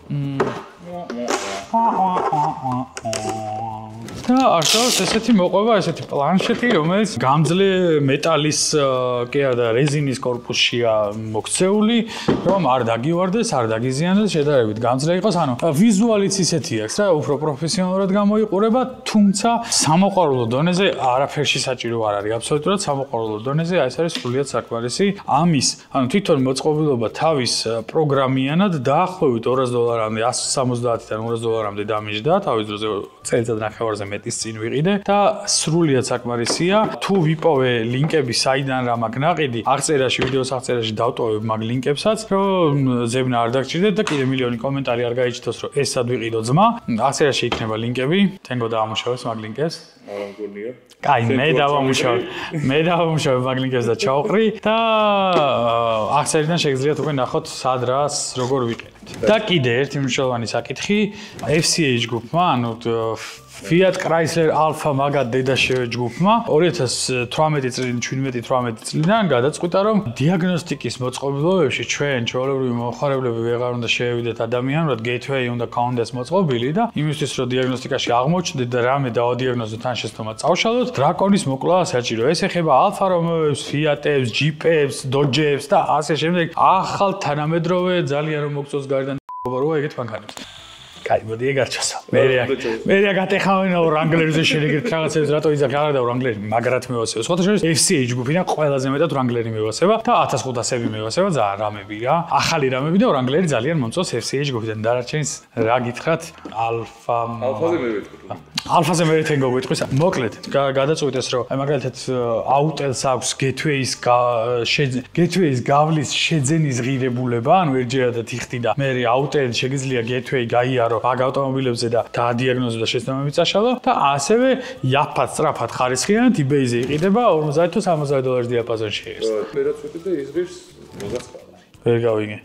და არსებობს ესეთი მოყვება, ესეთი პლანშეტი, რომელიც გამძლე მეტალის კი არა და რეზინის კორპუსშია მოქცეული, რომ არ დაგივარდეს, არ დაგიზიანდეს, შედარებით გამძლე იყოს. ანუ ვიზუალიც ისეთი აქვს რა, უფრო პროფესიონალურად გამოიყურება, თუმცა სამოყვარულო დონეზე არაფერში საჭირო არ არის. აბსოლუტურად სამოყვარულო დონეზე ეს არის სრულიად საკმარისი. ამის, ანუ თვითონ მოწყობილობა თავის პროგრამიანად დაახლოებით $200-მდე, $170-დან $200-მდე დამიჯდა, თავის დროზე წელიწად ნახევარზე მეტის წინ ვიყიდე და სრულიად საკმარისია. თუ ვიპოვე ლინკები საიდან რა მაქვს ნაყიდი, აღწერაში, ვიდეოს აღწერაში დავტოვებ მაგ ლინკებსაც, რომ ზებნა არ დაგჭირდეთ და კიდე მილიონი კომენტარი არ გაიჩნდოს, რომ ეს სად ვიყიდო ძმა. აღწერაში იქნება ლინკები, თენგო დაამუშავებს მაგ ლინკებს. არა მგონია. კაი, მე დავამუშავებ მაგ ლინკებს და ჩავყრი და აღწერიდან შეგიძლიათ უკვე ნახოთ სად რას როგორ ვიყენებთ. და კიდე ერთი მნიშვნელოვანი საკითხი, FCA ჯგუფმა, ანუ Fiat Chrysler Alfa მაგად დედაშე ჯგუფმა 2018 წლიდან 17-18 წლიდან გადაწყვიტა რომ დიაგნოსტიკის მოწყობილობებში ჩვენ ჩვეულებრივი მოხარებლები ვეღარ უნდა შევიდეთ ადამიანურად, gateway უნდა კონდეს მოწყობილი და იმისთვის რომ დიაგნოსტიკაში აღმოჩნდეთ და რამე დავადიაგნოზოთ ან შეცდომა წავშალოთ, დრაკონის მოკლა საჭირო. ეს ეხება Alfa Romeo-ებს, Fiat-ებს, Jeep-ებს, Dodge-ებს და ასე შემდეგ. ახალ თანამედროვე ძალიან რომ მოგწოს გარდან როა ეგეთ მანქანებს. კაი, მოდი ეგ არ ჩასვა. მე გატეხავენ Wrangler-ზე შეგერთ რაღაცებს, რატო იძახი არა და Wrangler მაგრად მევასება. სხვათა შორის FCA ჯგუფიდან ყველაზე მეტად Wrangler-ი მევასება და 1500-ები მევასება ძალიან რამები რა. ახალი რამები და Wrangler-ი ძალიან მომწონს FCA ჯგუფიდან. დარაჩენს რა გითხრათ? Alfa-ზე მე ვეთქვი. Alfa-ზე მე თენგო გიტყვის. მოკლედ, გადაწყვიტეს რომ აი მაგალითად Autel-ს აქვს gateway-ის გავლის შეძენის ღირებულება, ანუ ერთჯერადად იხდი და მე Autel-ი შეგიძლია gateway გაიარო მაგ ავტომობილებზე და დაადიაგნოზო და შეცდომები წაშალო და ასევე იაფად სწრაფად ხარისხიანად eBay-ზე იყიდება $50-60 დიაპაზონში ეს. მე რაც ვიტყვი და იზღვის 29. ვერ გავიგე.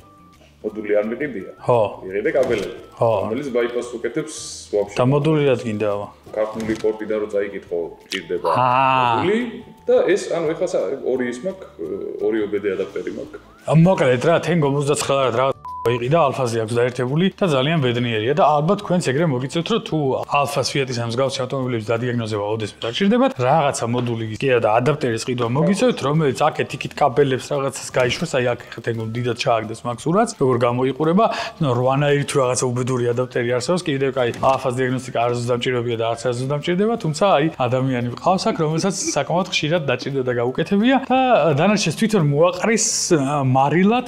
მოდული არ მიყიდია. ხო. იყიდე კაბელები. ხო. რომელიც bypass უკეთებს ვაფშე. და მოდული რად გინდავა? ქართული პორტიდან რო წაიკითხო, ჭირდება მოდული და ეს ანუ ეხლა ორი ის მაქვს, ორი OBD ადაპტერი მაქვს. მოკლედ რა, თენგო 39-რად რა იყიდა Alfa-ზე აქვს დაერთებული და ძალიან ბედნიერია და ალბათ თქვენც ეგრე მოგიწევთ რომ თუ Alfa-ს Fiat-ის ამ მსგავსი ავტომობილების დადიაგნოზება ოდესმე დაგჭირდებათ, რაღაცა მოდული კი და ადაპტერის ყიდვა მოგიწევთ, რომელიც აქეთ იქით კაბელებს რაღაცას გაიშვას, აი აქ თენგო დიდად ჩააგდეს მაგ სურათს, როგორ გამოიყურება, 8-ნაირი თუ რაღაცა უბედური ადაპტერი არსებობს, კიდევ კაი Alfa-ს დიაგნოსტიკა არ ზუსტამჭირებია და არც არ ზუსტამჭირდება, თუმცა აი ადამიანი ყავს აქ, რომელსაც საკმაოდ ხშირად დაჭირდა და გაუკეთებია და დანარჩენს თვითონ მოაყრის მარილად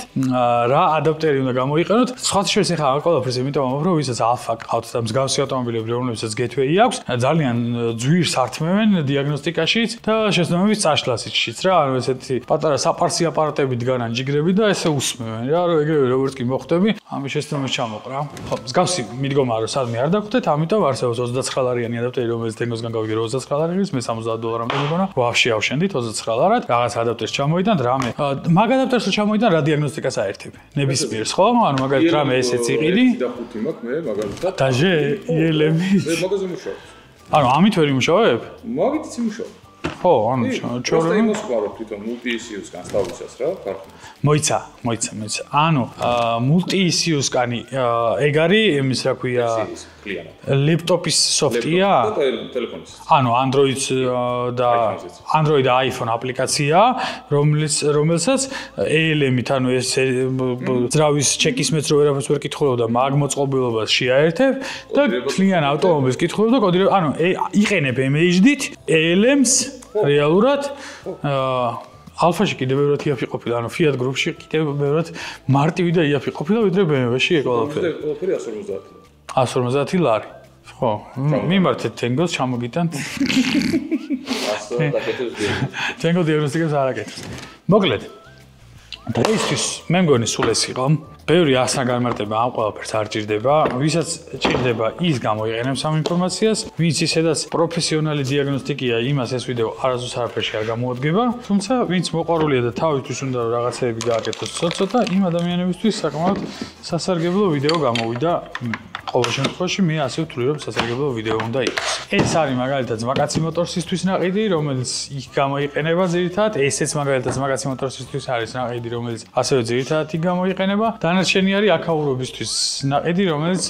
რა ადაპტერი უნდა მოიყენოთ. სხვათა შორის ახლა ამ ყველაფერს იმიტომ რომ ვისაც Alfa ყავთ და მსგავსი ავტომობილები, რომლებსაც gateway აქვს, ძალიან ძვირს ართმევენ დიაგნოსტიკაშიც და შეცდომების წაშლაშიც რა, ანუ ესეთი პატარა საპარსი აპარატები დგანან ჯიგრები და ესე უსმევენ რა, რომ ეგრევე როგორც კი მოხვდები, ამის შეცდომას ჩამოყრა. ხო, მსგავსი მიდგომა რომ სადმე არ დაგხვდეთ, ამიტომ არსებობს 29-ლარიანი ადაპტერი, რომელიც თენგოსგან გავიგე 29 ლარს, მე $70-მდე მეგონა, ვაფშე ავშენდით 29 ლარად, რაღაც ადაპტერს ჩამოიტანთ, რამე. მაგ ადაპტერს ჩამოიტან რა დიაგნოსტიკას აერთებ. ნებისმიერს ხო? ანუ მაგალითად რამე ესეც იყიდი. 5 მაქვს მე მაგალითად. დაჟე ELM-ი. მე მაგაზე მუშაობ. ანუ ამით ვერ იმუშავებ? მაგითიც იმუშავ. ხო, ანუ ჩორე იმოსყარო თვითონ multi-ECU-ს განსწავლისას რა, ქართულად. მოიცა. ანუ multi-ECU-სკანი ეგ არის იმის რა ქვია ლეპტოპის სოფტია? ტელეფონის. ანუ Android და iPhone აპლიკაცია, რომელსაც ELM-ით, ანუ ეს ძრავის ჩეკის მეც რო ვერაფერს ვერ კითხულობ და მაგ მოწყობილობას შეაერთებ და თლიან ავტომობილს კითხულობ და კოდირებ, ანუ იყენებ MHD-ით ELM-ს რეალურად Alfa-ში კიდევ ბევრად იაფი ყოფილა, ანუ Fiat Group-ში კიდევ ბევრად მარტივი და იაფი ყოფილა, ვიდრე BMW-ში ეგ ყველაფერი. ყველაფერი 150. 150 ლარი. ხო, მიმართეთ თენგოს, ჩამოგიტანთ. 100 დაკეთებს დიაგნოსტიკას. თენგო დიაგნოსტიკას არ აკეთებს. მოკლედ, დღეისთვის მე მგონი სულ ეს იყო. ბევრი ასნა განმარტება ამ ყველაფერს არ ჭირდება, ვისაც ჭირდება ის გამოიყენებს ამ ინფორმაციას, ვინც ისედაც პროფესიონალი დიაგნოსტიკია, იმას ეს ვიდეო არასდროს არაფერში არ გამოუდგება, თუმცა ვინც მოყვარულია და თავისთვის უნდა რომ რაღაცეები გააკეთოს ცოტა, იმ ადამიანებისთვის საკმაოდ სასარგებლო ვიდეო გამოვიდა. ყოველ შემთხვევაში მე ასე ვთვლი, რომ სასარგებლო ვიდეო უნდა იყოს. ეს არის მაგალითად ძმაკაცი მოტორსისთვის ნაყიდი, რომელიც იქ გამოიყენება ძირითადად, ესეც მაგალითად ძმაკაცი მოტორსისთვის არის ნაყიდი, რომელიც ასევე ძირითადად იქ გამოიყენება. დანარჩენი არის აქაურობისთვის ნაყიდი, რომელიც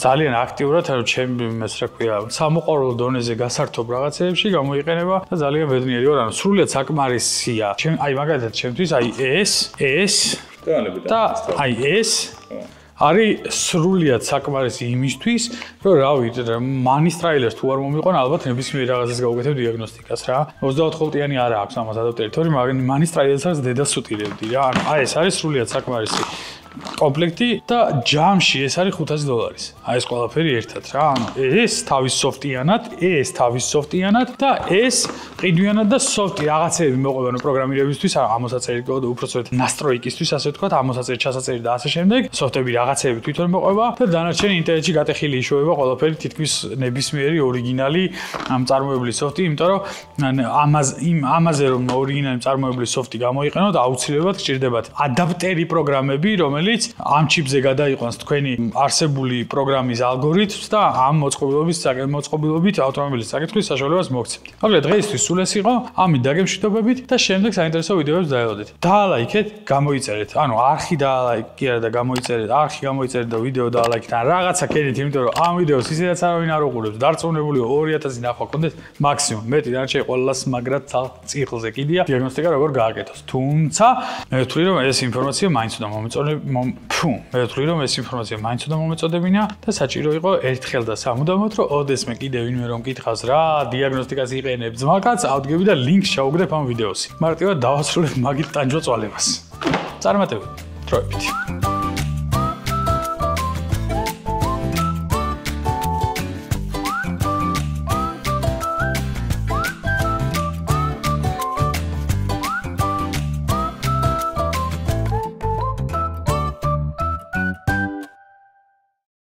ძალიან აქტიურად, ანუ ჩემი ეს რა ქვია, სამოყვარულო დონეზე გასართობ რაღაცეებში გამოიყენება და ძალიან ბედნიერი ვარ, ანუ სრულიად საკმარისია. აი მაგალითად ჩემთვის აი ეს და აი ეს არის სრულიად საკმარისი იმისთვის, რომ რავი, მანის ტრაილერს თუ არ მომიყვან, ალბათ ნებისმიერ რაღაცას გავუკეთებ დიაგნოსტიკას რა. 24 ვოლტიანი არა აქვს ამას ადაპტერი, თორემ მანის ტრაილერსაც დედას ვტირებდი რა. ანუ აი ეს არის სრულიად საკმარისი კომპლექტი და ჯამში ეს არის $500. აი ეს ყველაფერი ერთად რა. ანუ ეს თავის სოფტიანად და ეს ყიდვიანად და სოფტი რაღაცეები მოყვება ნუ პროგრამირებისთვის, ამოსაწერი კოდო, უпроსტოდ ნასტროიკისთვის, ასე ვთქვათ, ამოსაწერი, ჩასაწერი და ასე შემდეგ. სოფტები რაღაცეები თვითონ მოყვება და დანარჩენი ინტერნეტში გატეხილი იშოვება ყველაფერი თითქმის ნებისმიერი ორიგინალი მწარმოებლის სოფტი, იმიტომ რომ ამაზე რომ ორიგინალი მწარმოებლის სოფტი გამოიყენოთ, აუცილებლად გჭირდებათ ადაპტერი პროგრამები, რომელიც ამ ჩიპზე გადაიყვანს თქვენი არსებული პროგრამის ალგორითმს და ამ მოწყობილობით ავტომობილის საკითხვის საშუალებას მოგცემთ. მოკლედ დღეისთვის სულ ეს იყო, ამით დაგემშვიდობებით და შემდეგ საინტერესო ვიდეოებს დაელოდეთ. დაალაიქეთ, გამოიწერეთ. ანუ არხი დაალაიქეთ, არა და გამოიწერეთ, არხი გამოიწერეთ და ვიდეო დაალაიქეთ. ან რაღაცა კეთით, იმიტომ რომ ამ ვიდეოს ისედაც არავინ არ უყურებს. დარწმუნებული 2000 ნახვა გქონდეს მაქსიმუმ. მეტი დანარჩენი ყველას მაგრად ციკლზე კიდია დიაგნოსტიკა როგორ გააკეთოს. თუმცა მე ვთვლი რომ ეს ინფორმაცია მაინც უნდა მომეწოდებინა და საჭირო იყო ერთხელ და სამუდამოდ რომ ოდესმე კიდე ვინმე რომ კითხავს რა დიაგნოსტიკას იყენებ ძმაკაც, ავდგები და ლინკს ჩაუგდებ ამ ვიდეოსი. მარტივად დავასრულებ მაგით ტანჯვა წვალებას. წარმატებები. დროებით.